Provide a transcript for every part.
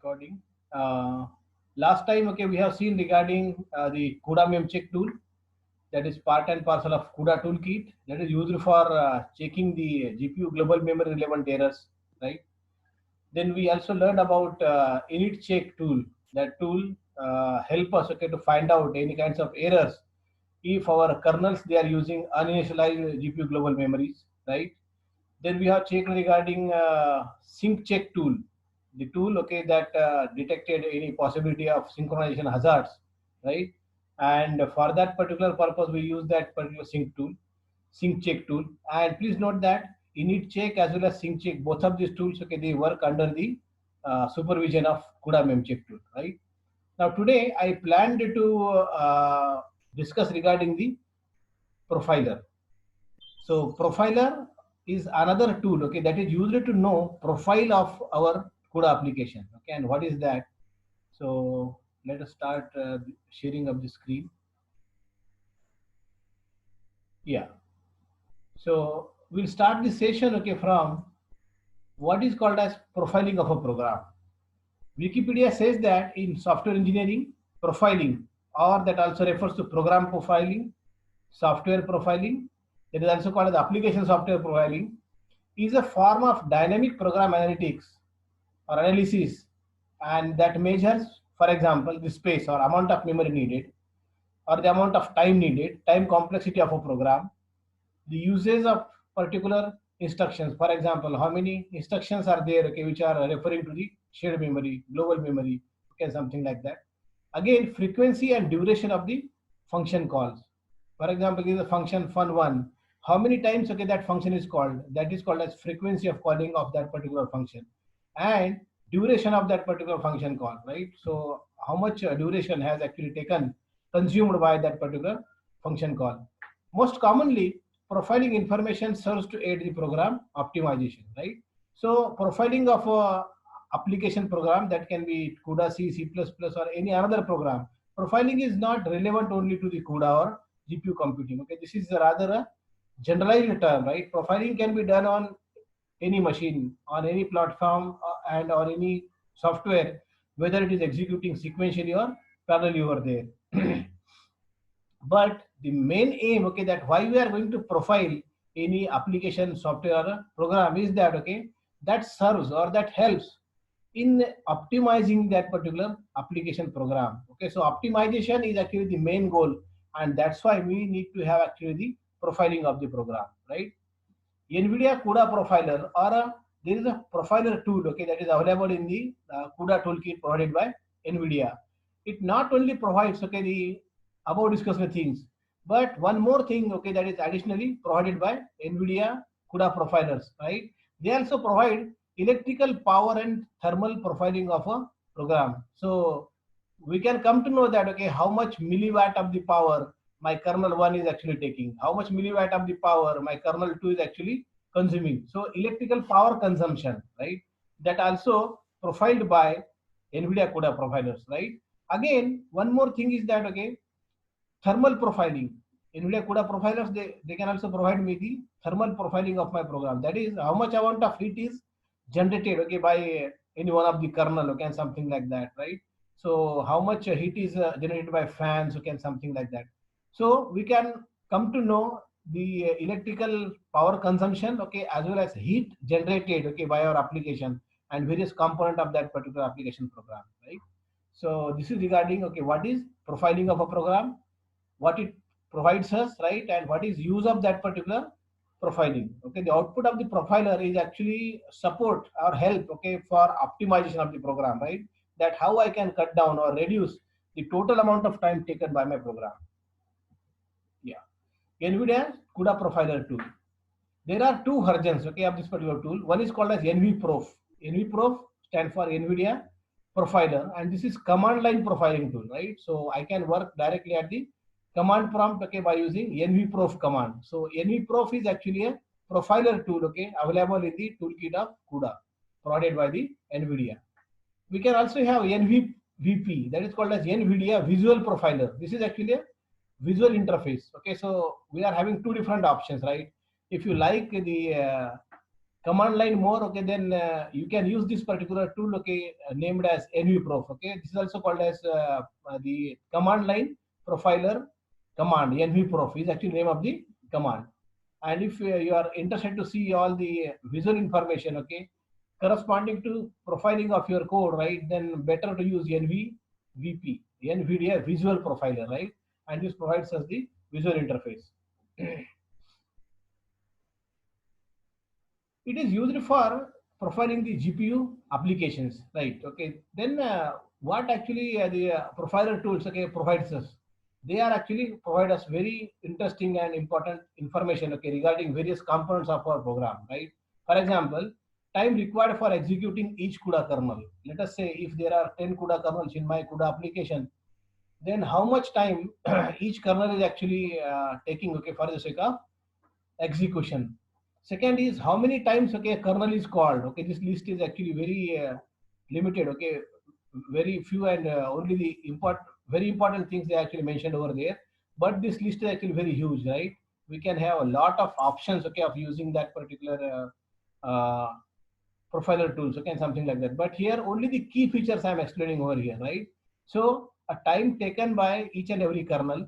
Recording. Uh, Last time, okay, we have seen regarding the CUDA memcheck tool, that is part and parcel of CUDA toolkit, that is used for checking the GPU global memory relevant errors, right? Then we also learned about init check tool. That tool help us, okay, to find out any kinds of errors if our kernels they are using uninitialized GPU global memories, right? Then we have checked regarding sync check tool, the tool, okay, that detected any possibility of synchronization hazards, right? And for that particular purpose, we use that particular sync check tool. And please note that init check as well as sync check, both of these tools, okay, they work under the supervision of CUDA memcheck tool, right? Now today I planned to discuss regarding the profiler. So profiler is another tool, okay, that is used to know profile of our CUDA application. Okay, and what is that? So let us start sharing of the screen. Yeah. So we'll start this session, okay, from what is called as profiling of a program. Wikipedia says that in software engineering, profiling, or that also refers to program profiling, software profiling, that is also called as application software profiling, is a form of dynamic program analytics or analysis, and that measures, for example, the space or amount of memory needed, or the amount of time needed, time complexity of a program, the usage of particular instructions. For example, how many instructions are there, okay, which are referring to the shared memory, global memory, okay, something like that. Again, frequency and duration of the function calls. For example, this is a function fun1. How many times, okay, that function is called? That is called as frequency of calling of that particular function, and duration of that particular function call, right? So how much duration has actually taken consumed by that particular function call. Most commonly, profiling information serves to aid the program optimization, right? So profiling of a application program, that can be CUDA C, C++, or any another program. Profiling is not relevant only to the CUDA or GPU computing. Okay, this is rather a generalized term, right? Profiling can be done on any machine, on any platform, and or any software, whether it is executing sequentially or parallelly over there. But the main aim, okay, that why we are going to profile any application software or a program is that, okay, that serves or that helps in optimizing that particular application program. Okay, so optimization is actually the main goal, and that's why we need to have actually the profiling of the program, right? NVIDIA CUDA profiler, or there is a profiler tool, okay, that is available in the CUDA toolkit provided by NVIDIA. It not only provides, okay, the above discussed things, but one more thing, okay, that is additionally provided by NVIDIA CUDA profilers, right? They also provide electrical power and thermal profiling of a program. So we can come to know that, okay, how much milliwatt of the power my kernel 1 is actually taking, how much milliwatt of the power my kernel 2 is actually consuming. So electrical power consumption, right? That also profiled by NVIDIA CUDA profilers, right? Again, one more thing is that, okay, thermal profiling. NVIDIA CUDA profilers, they can also provide me the thermal profiling of my program. That is how much amount of heat is generated, okay, by any one of the kernel, okay, and something like that, right? So how much heat is generated by fans, okay, and something like that. So we can come to know the electrical power consumption, okay, as well as heat generated, okay, by our application and various component of that particular application program, right? So this is regarding, okay, what is profiling of a program, what it provides us, right, and what is use of that particular profiling. Okay, the output of the profiler is actually support or help, okay, for optimization of the program, right? That how I can cut down or reduce the total amount of time taken by my program. Yeah. NVIDIA CUDA profiler tool. There are two versions, okay, of this particular tool. One is called as NVProf. NVProf stands for NVIDIA profiler, and this is command line profiling tool, right? So I can work directly at the command prompt, okay, by using NVProf command. So NVProf is actually a profiler tool, okay, available in the toolkit of CUDA, provided by the NVIDIA. We can also have NVVP, that is called as NVIDIA Visual Profiler. This is actually a visual interface. Okay, so we are having two different options, right? If you like the command line more, okay, then you can use this particular tool, okay, named as NVProf. Okay, this is also called as the command line profiler command. NVProf is actually name of the command. And if you are interested to see all the visual information, okay, corresponding to profiling of your code, right, then better to use NVVP, NVIDIA Visual Profiler, right, and this provides us the visual interface. It is used for profiling the GPU applications, right? Okay. Then what actually the profiler tools, okay, provides us? They are actually provide us very interesting and important information, okay, regarding various components of our program, right? For example, time required for executing each CUDA kernel. Let us say if there are 10 CUDA kernels in my CUDA application, then how much time each kernel is actually taking, okay, for the sake of execution. Second is how many times, okay, a kernel is called. Okay, this list is actually very limited. Okay, very few and only the very important things they actually mentioned over there. But this list is actually very huge, right? We can have a lot of options, okay, of using that particular profiler tools, okay, and something like that. But here only the key features I'm explaining over here, right? So a time taken by each and every kernel.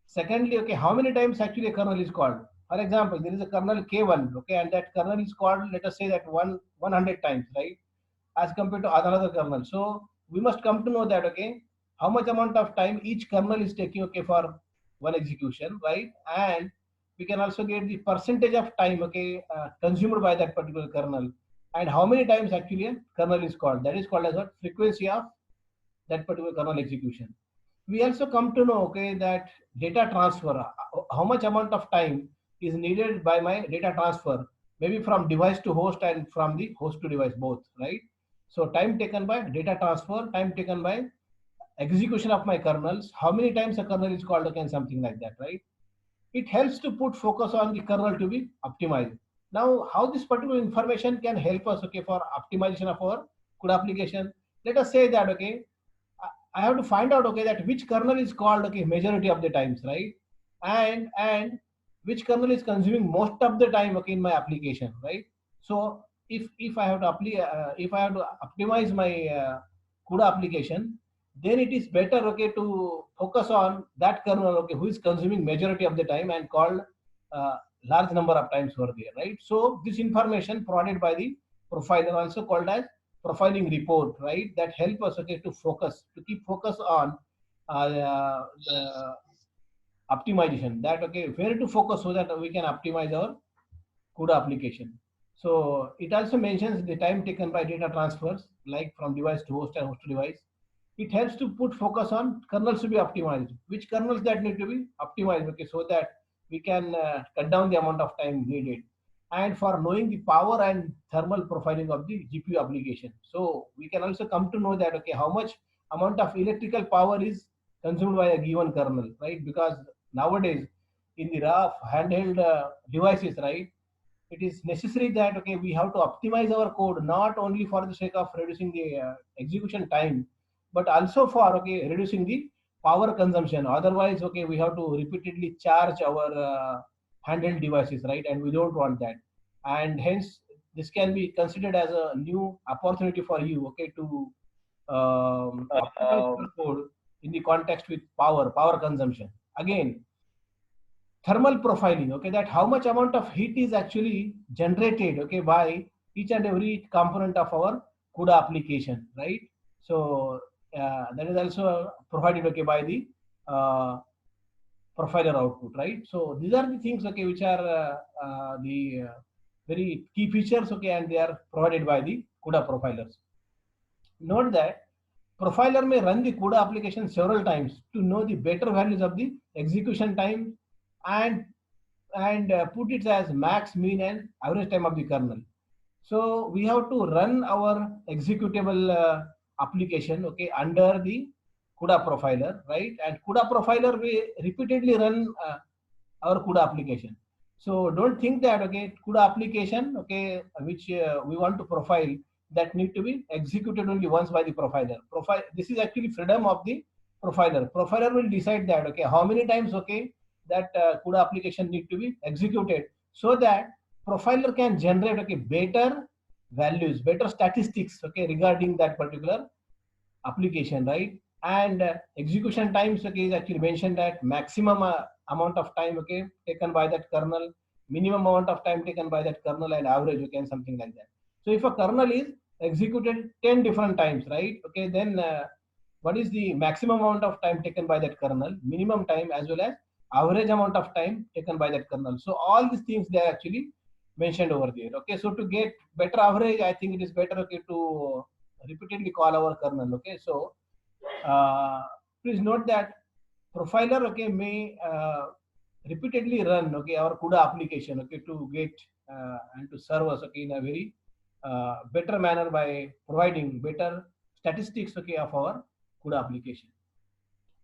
Secondly, okay, how many times actually a kernel is called? For example, there is a kernel K1, okay, and that kernel is called, let us say that 100 times, right, as compared to another kernel. So we must come to know that, okay, how much amount of time each kernel is taking, okay, for one execution, right? And we can also get the percentage of time, okay, consumed by that particular kernel, and how many times actually a kernel is called. That is called as what frequency of that particular kernel execution. We also come to know, okay, that data transfer, how much amount of time is needed by my data transfer, maybe from device to host and from the host to device both, right? So time taken by data transfer, time taken by execution of my kernels, how many times a kernel is called, okay, and something like that, right? It helps to put focus on the kernel to be optimized. Now, how this particular information can help us, okay, for optimization of our code application. Let us say that, okay, I have to find out, okay, that which kernel is called, okay, majority of the times, right? And which kernel is consuming most of the time, okay, in my application, right? So if I have to apply if I have to optimize my CUDA application, then it is better, okay, to focus on that kernel, okay, who is consuming majority of the time and called large number of times over there, right? So this information provided by the profiler, also called as profiling report, right, that help us, okay, to focus, to keep focus on the optimization, that, okay, where to focus so that we can optimize our CUDA application. So it also mentions the time taken by data transfers, like from device to host and host to device. It helps to put focus on kernels to be optimized, which kernels that need to be optimized, okay, so that we can cut down the amount of time needed. And for knowing the power and thermal profiling of the GPU application. So we can also come to know that, okay, how much amount of electrical power is consumed by a given kernel, right? Because nowadays in the rough handheld devices, right, it is necessary that, okay, we have to optimize our code not only for the sake of reducing the execution time, but also for, okay, reducing the power consumption. Otherwise, okay, we have to repeatedly charge our handheld devices, right, and we don't want that. And hence this can be considered as a new opportunity for you, okay, to optimize your code in the context with power consumption. Again, thermal profiling, okay, that how much amount of heat is actually generated, okay, by each and every component of our CUDA application, right? So that is also provided, okay, by the profiler output, right? So these are the things, okay, which are the very key features, okay, and they are provided by the CUDA profilers. Note that profiler may run the CUDA application several times to know the better values of the execution time and put it as max, mean, and average time of the kernel. So we have to run our executable application, okay, under the CUDA profiler, right? And CUDA profiler we repeatedly run our CUDA application. So don't think that, okay, CUDA application, okay, which we want to profile, that need to be executed only once by the profiler. This is actually freedom of the profiler. Profiler will decide that, okay, how many times, okay, that CUDA application need to be executed, so that profiler can generate, okay, better values, better statistics, okay, regarding that particular application, right? And execution times, okay, is actually mentioned that maximum amount of time, okay, taken by that kernel, minimum amount of time taken by that kernel, and average, okay, and something like that. So if a kernel is executed 10 different times, right, okay, then what is the maximum amount of time taken by that kernel, minimum time, as well as average amount of time taken by that kernel. So all these things they are actually mentioned over there. Okay, so to get better average, I think it is better, okay, to repeatedly call our kernel. Okay, so uh, please note that profiler, okay, may repeatedly run, okay, our CUDA application, okay, to get and to serve us, okay, in a very better manner by providing better statistics, okay, of our CUDA application.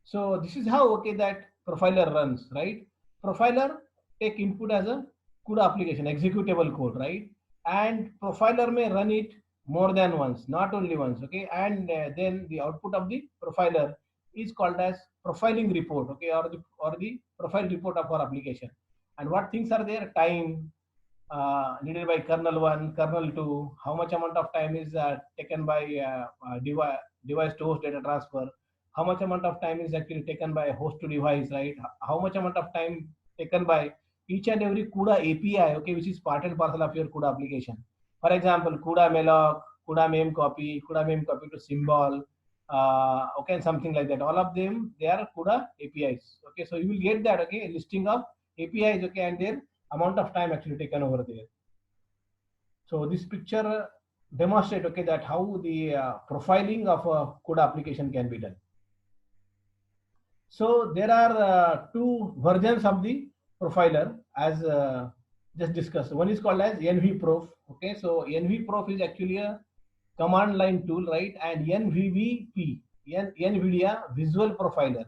So this is how, okay, that profiler runs, right? Profiler take input as a CUDA application, executable code, right? And profiler may run it more than once, not only once, okay? And then the output of the profiler is called as profiling report, okay, or the profile report of our application. And what things are there? Time needed by kernel 1, kernel 2, how much amount of time is taken by device to host data transfer, how much amount of time is actually taken by host to device, right? How much amount of time taken by each and every CUDA API, okay, which is part and parcel of your CUDA application. For example, CUDA malloc, CUDA mem copy to symbol, okay, and something like that. All of them, they are CUDA APIs. Okay, so you will get that, okay, a listing of APIs, okay, and their amount of time actually taken over there. So this picture demonstrate, okay, that how the profiling of a CUDA application can be done. So there are two versions of the profiler as just discussed. One is called as NVProf. Okay, so NVProf is actually a command line tool, right? And NVVP, NVIDIA Visual Profiler.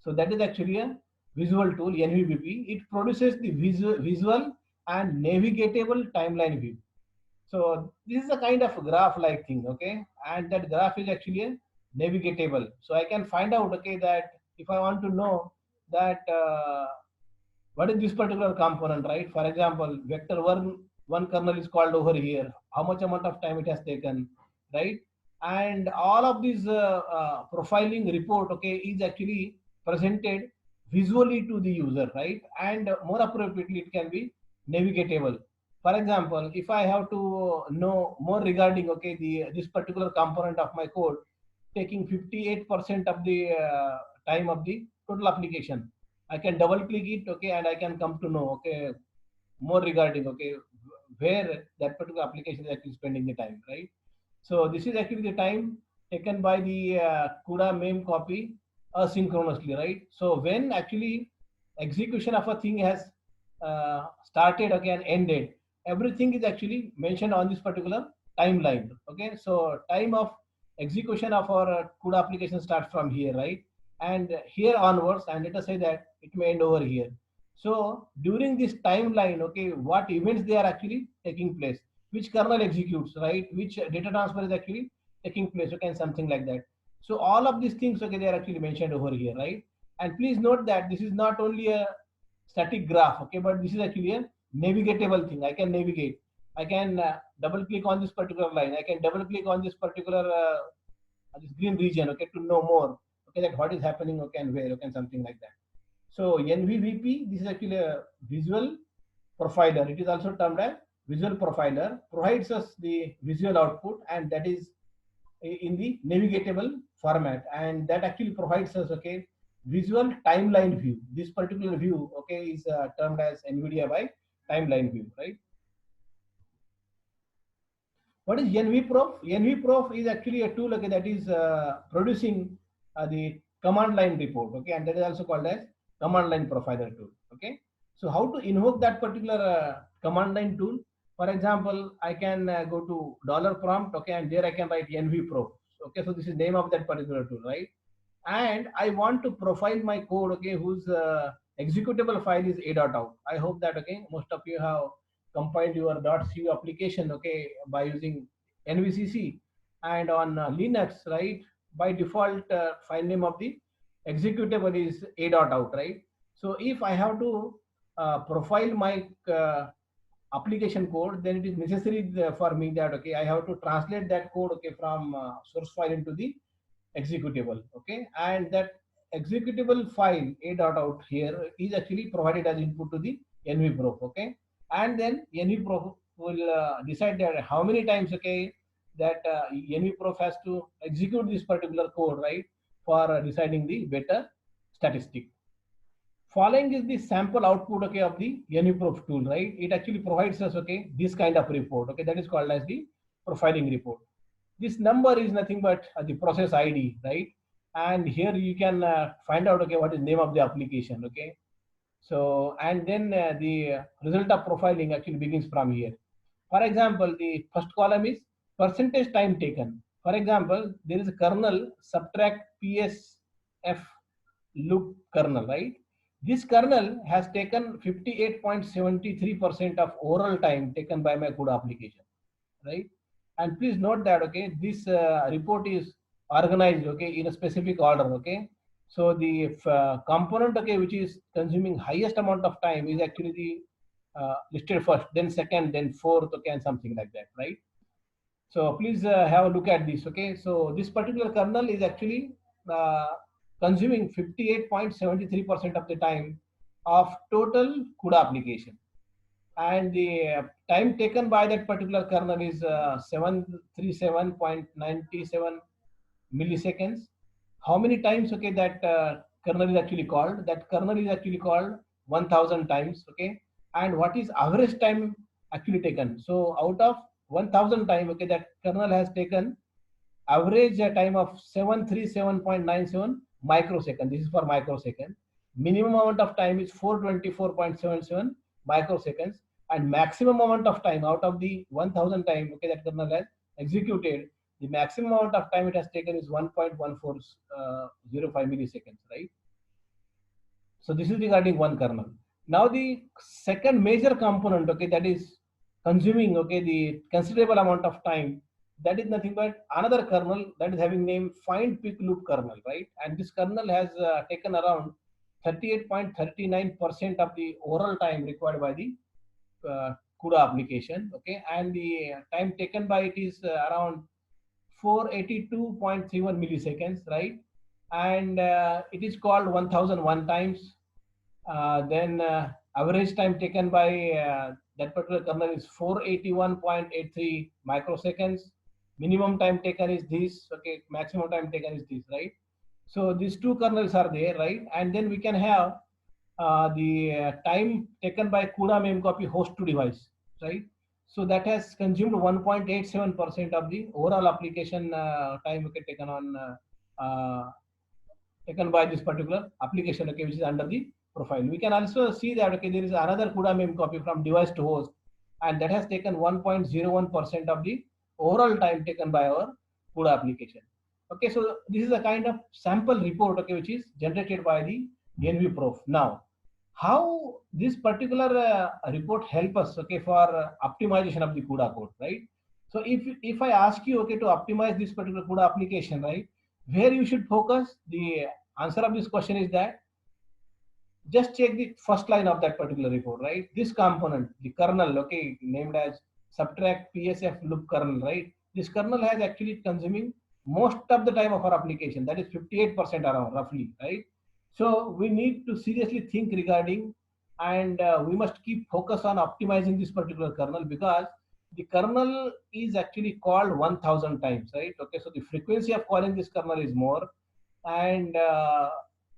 So that is actually a visual tool, NVVP. It produces the visual and navigatable timeline view. So this is a kind of graph-like thing, okay? And that graph is actually a navigatable. So I can find out, okay, that if I want to know that what is this particular component, right? For example, vector one kernel is called over here. How much amount of time it has taken, right? And all of these profiling report, okay, is actually presented visually to the user, right? And more appropriately, it can be navigatable. For example, if I have to know more regarding, okay, this particular component of my code taking 58% of the time of the total application, I can double click it, okay, and I can come to know, okay, more regarding, okay, where that particular application is actually spending the time, right? So this is actually the time taken by the CUDA mem copy asynchronously, right? So when actually execution of a thing has started, okay, and ended, everything is actually mentioned on this particular timeline. Okay, so time of execution of our CUDA application starts from here, right? And here onwards, and let us say that it may end over here. So during this timeline, okay, what events they are actually taking place, which kernel executes, right? Which data transfer is actually taking place, okay, and something like that. So all of these things, okay, they are actually mentioned over here, right? And please note that this is not only a static graph, okay, but this is actually a navigatable thing. I can navigate. I can double click on this particular line. I can double click on this particular this green region, okay, to know more, okay, that what is happening, okay, and where, okay, and something like that. So NVVP, this is actually a visual profiler. It is also termed as visual profiler, provides us the visual output, and that is in the navigatable format, and that actually provides us, okay, visual timeline view. This particular view, okay, is termed as NVIDIA by timeline view, right? What is NVProf? NVProf is actually a tool, okay, that is producing the command line report, okay, and that is also called as command line profiler tool, okay. So how to invoke that particular command line tool? For example, I can go to $prompt, okay, and there I can write NVProf, okay. So this is name of that particular tool, right? And I want to profile my code, okay, whose executable file is a.out. I hope that, okay, most of you have compiled your .cu application, okay, by using NVCC, and on Linux, right, by default file name of the executable is a.out, right? So if I have to profile my application code, then it is necessary for me that okay, I have to translate that code okay from source file into the executable. Okay, and that executable file a dot out here is actually provided as input to the NVProf. Okay, and then NVProf will decide that how many times okay that NVProf has to execute this particular code, right, for deciding the better statistic. Following is the sample output okay of the NVProf tool, right? It actually provides us okay this kind of report. Okay, that is called as the profiling report. This number is nothing but the process ID, right? And here you can find out okay what is name of the application. Okay, so and then the result of profiling actually begins from here. For example, the first column is percentage time taken. For example, there is a kernel subtract PSF loop kernel, right? This kernel has taken 58.73% of overall time taken by my CUDA application, right? And please note that okay, this report is organized okay in a specific order. Okay, so the component okay which is consuming highest amount of time is actually the listed first, then second, then fourth, okay, and something like that, right? So please have a look at this. Okay, so this particular kernel is actually uh, consuming 58.73% of the time of total CUDA application, and the time taken by that particular kernel is 737.97 milliseconds. How many times okay that kernel is actually called? That kernel is actually called 1000 times. Okay, and what is average time actually taken? So out of 1000 time okay that kernel has taken average time of 737.97 microsecond. This is for microsecond. Minimum amount of time is 424.77 microseconds, and maximum amount of time out of the 1000 time okay that kernel has executed, the maximum amount of time it has taken is 1.1405 milliseconds, right? So this is regarding one kernel. Now the second major component okay that is consuming okay the considerable amount of time, that is nothing but another kernel that is having name find peak loop kernel, right? And this kernel has taken around 38.39% of the overall time required by the CUDA application. Okay, and the time taken by it is around 482.31 milliseconds, right? And it is called 1001 times. Then average time taken by that particular kernel is 481.83 microseconds. Minimum time taken is this. Okay, maximum time taken is this, right? So these two kernels are there, right? And then we can have the time taken by CUDA memcopy host to device, right? So that has consumed 1.87% of the overall application time okay, taken by this particular application okay, which is under the profile. We can also see that okay, there is another CUDA memcopy from device to host, and that has taken 1.01% of the overall time taken by our CUDA application. Okay, so this is a kind of sample report okay, which is generated by the NVProf. Now, how this particular report help us okay for optimization of the CUDA code, right? So if I ask you okay to optimize this particular CUDA application, right, where you should focus, the answer of this question is that just check the first line of that particular report, right? This component, the kernel, okay, named as subtract PSF loop kernel, right? This kernel has actually consuming most of the time of our application, that is 58% around roughly, right? So we need to seriously think regarding, and we must keep focus on optimizing this particular kernel, because the kernel is actually called 1000 times, right? Okay, so the frequency of calling this kernel is more, and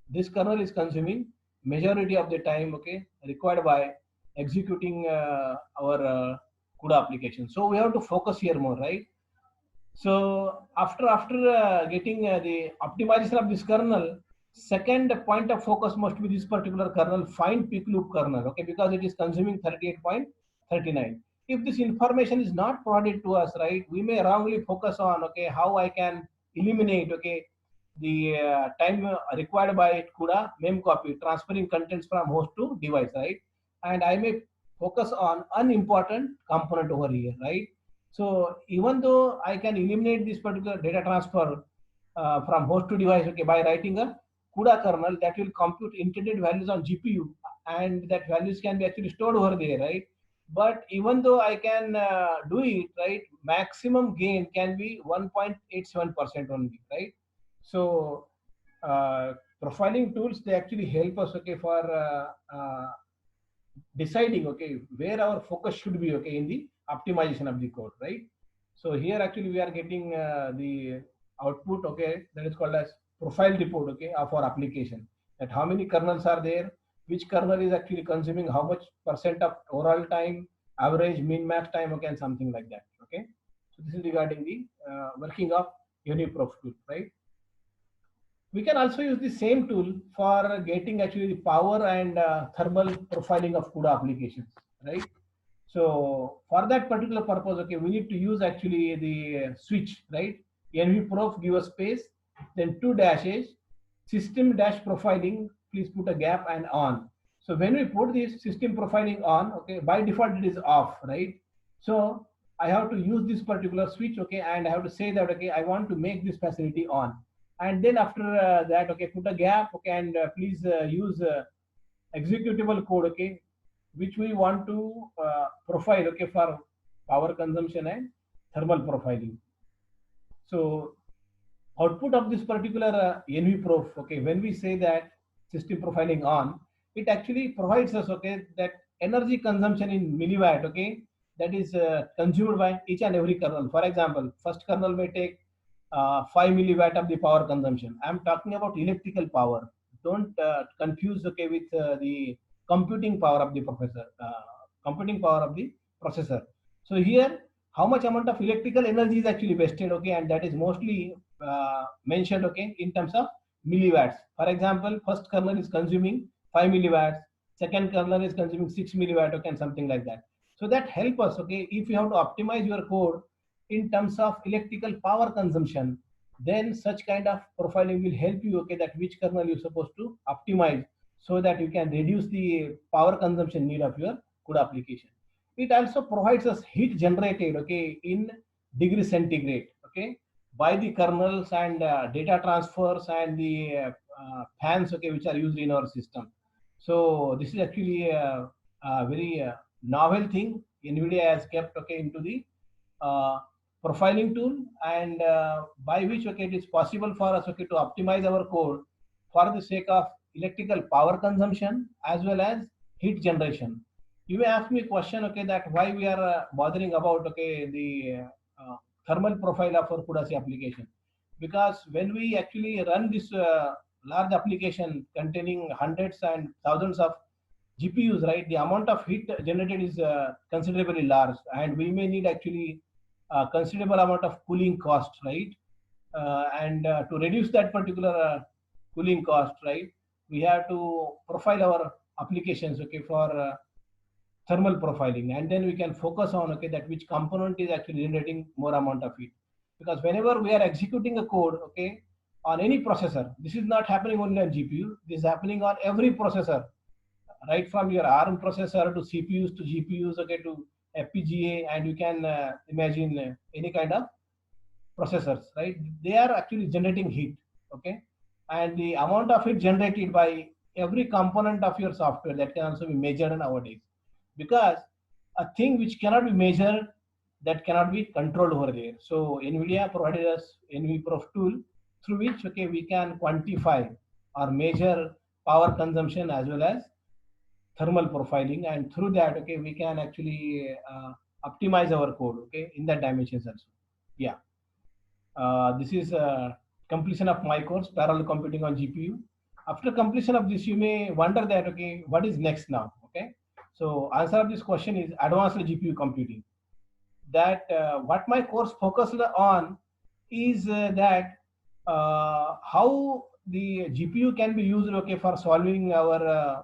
this kernel is consuming majority of the time okay required by executing our CUDA application. So we have to focus here more, right? So after getting the optimization of this kernel, second point of focus must be this particular kernel find peak loop kernel, okay, because it is consuming 38.39. If this information is not provided to us, right, we may wrongly focus on okay how I can eliminate okay the time required by CUDA memcopy transferring contents from host to device, right? And I may focus on unimportant component over here, right? So even though I can eliminate this particular data transfer from host to device okay, by writing a CUDA kernel that will compute intended values on GPU, and that values can be actually stored over there, right? But even though I can do it, right, maximum gain can be 1.87% only, right? So uh, profiling tools, they actually help us, okay, for deciding, okay, where our focus should be, okay, in the optimization of the code, right? So here actually we are getting the output, okay, that is called as profile report, okay, of our application, that how many kernels are there, which kernel is actually consuming how much percent of overall time, average, min, max time, okay, and something like that, okay. So this is regarding the working of UniProf tool, right? We can also use the same tool for getting actually the power and thermal profiling of CUDA applications, right? So for that particular purpose, okay, we need to use actually the switch, right? NVProf, give a space, then two dashes, system dash profiling, please put a gap and on. So when we put this system profiling on, okay, by default it is off, right? So I have to use this particular switch, okay, and I have to say that, okay, I want to make this facility on. And then after that, okay, put a gap, okay, and please use executable code, okay, which we want to profile, okay, for power consumption and thermal profiling. So output of this particular NVProf, okay, when we say that system profiling on, it actually provides us, okay, that energy consumption in milliwatt, okay, that is consumed by each and every kernel. For example, first kernel may take 5 milliwatt of the power consumption. I'm talking about electrical power. Don't confuse, okay, with the computing power of the computing power of the processor. So here, how much amount of electrical energy is actually wasted, okay, and that is mostly mentioned, okay, in terms of milliwatts. For example, first kernel is consuming 5 milliwatts, second kernel is consuming 6 milliwatt, okay, and something like that. So that help us, okay, if you have to optimize your code in terms of electrical power consumption, then such kind of profiling will help you, okay, that which kernel you're supposed to optimize so that you can reduce the power consumption need of your code application. It also provides us heat generated, okay, in degree centigrade, okay, by the kernels and data transfers and the fans, okay, which are used in our system. So this is actually a very novel thing NVIDIA has kept, okay, into the uh, profiling tool, and by which, okay, it is possible for us, okay, to optimize our code for the sake of electrical power consumption as well as heat generation. You may ask me a question, okay, that why we are bothering about, okay, the thermal profile of our CUDA application, because when we actually run this large application containing hundreds and thousands of GPUs, right, the amount of heat generated is considerably large, and we may need actually a considerable amount of cooling cost, right? And to reduce that particular cooling cost, right, we have to profile our applications, okay, for thermal profiling, and then we can focus on, okay, that which component is actually generating more amount of heat. Because whenever we are executing a code, okay, on any processor, this is not happening only on GPU, this is happening on every processor, right from your ARM processor to CPUs to GPUs, okay, to FPGA, and you can imagine any kind of processors, right? They are actually generating heat, okay, and the amount of heat generated by every component of your software, that can also be measured nowadays, because a thing which cannot be measured, that cannot be controlled over there. So NVIDIA provided us NVProf tool through which, okay, we can quantify or measure power consumption as well as thermal profiling, and through that, okay, we can actually optimize our code, okay, in that dimensions also. Yeah, this is completion of my course, parallel computing on GPU. After completion of this, you may wonder that, okay, what is next now, okay. So answer of this question is advanced GPU computing. That what my course focused on is that how the GPU can be used, okay, for solving our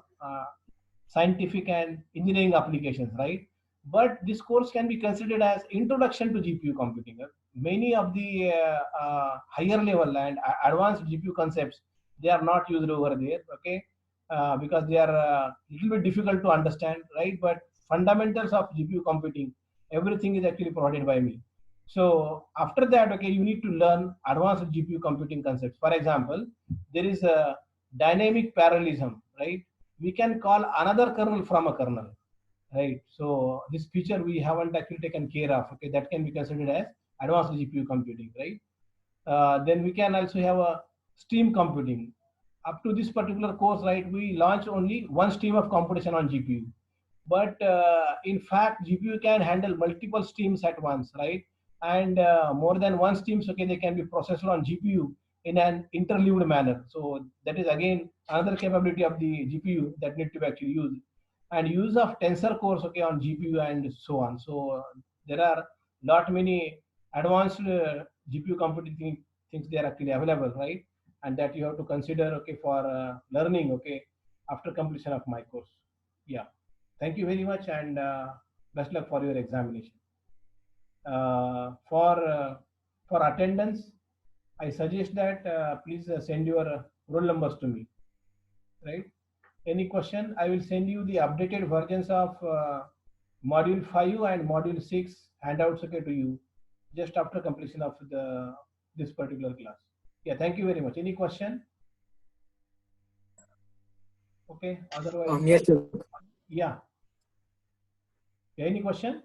scientific and engineering applications, right? But this course can be considered as introduction to GPU computing. Many of the higher level and advanced GPU concepts, they are not used over there, okay, because they are a little bit difficult to understand, right? But fundamentals of GPU computing, everything is actually provided by me. So after that, okay, you need to learn advanced GPU computing concepts. For example, there is a dynamic parallelism, right? We can call another kernel from a kernel. right? So this feature we haven't actually taken care of. Okay, that can be considered as advanced GPU computing, right? Then we can also have a stream computing. Up to this particular course, right, we launch only one stream of computation on GPU. But in fact, GPU can handle multiple streams at once, right? And more than one streams, okay, they can be processed on GPU in an interleaved manner. So that is again another capability of the GPU that need to be actually used. And use of tensor cores, okay, on GPU and so on. So there are lot many advanced GPU computing things they are actually available, right? And that you have to consider, okay, for learning, okay, after completion of my course. Yeah. Thank you very much, and best luck for your examination. For attendance, I suggest that please send your roll numbers to me. Right? Any question? I will send you the updated versions of module 5 and module 6 handouts, okay, to you just after completion of this particular class. Yeah. Thank you very much. Any question? Okay. Otherwise, Yes, sir. yeah. Any question?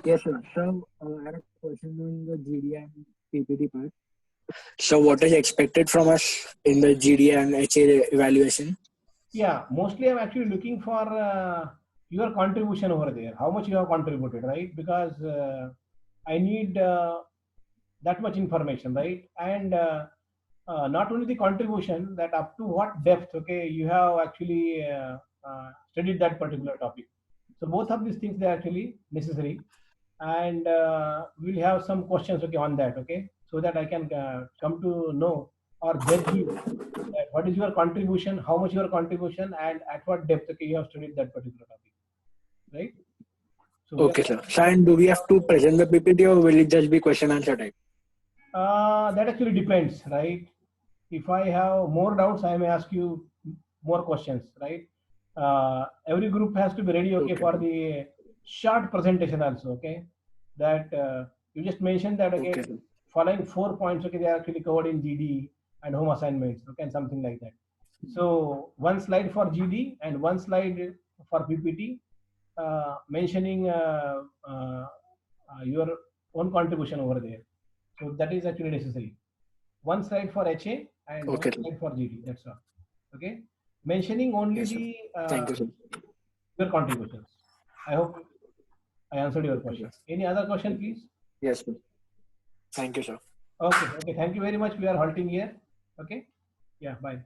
Yes, sir. So, I had a question on the GD and PPT part. So, what is expected from us in the GD and HA evaluation? Yeah, mostly I'm actually looking for your contribution over there. How much you have contributed, right? Because I need that much information, right? And not only the contribution, that up to what depth, okay, you have actually studied that particular topic. So both of these things they are actually necessary, and we'll have some questions, okay, on that, okay, so that I can come to know or judge you that what is your contribution, how much your contribution, and at what depth, okay, you have studied that particular topic, right? So we are, Okay, sir. So, and do we have to present the PPT or will it just be question answer type? that actually depends, right? If I have more doubts, I may ask you more questions, right? Every group has to be ready, okay, Okay. for the short presentation also, okay? That you just mentioned that, okay, Okay, sir. following 4 points, okay, they are actually covered in GD and home assignments, okay, and something like that. So one slide for GD and one slide for PPT, mentioning your own contribution over there. So that is actually necessary. One slide for HA and one Okay, sir. slide for GD. That's all. Okay. Mentioning only Yes, sir. the Thank you, sir. your contributions. I hope I answered your Okay, question. sir. Any other question, please? Yes, sir. Thank you, sir. Okay. Okay. Thank you very much. We are halting here. Okay. Yeah. Bye.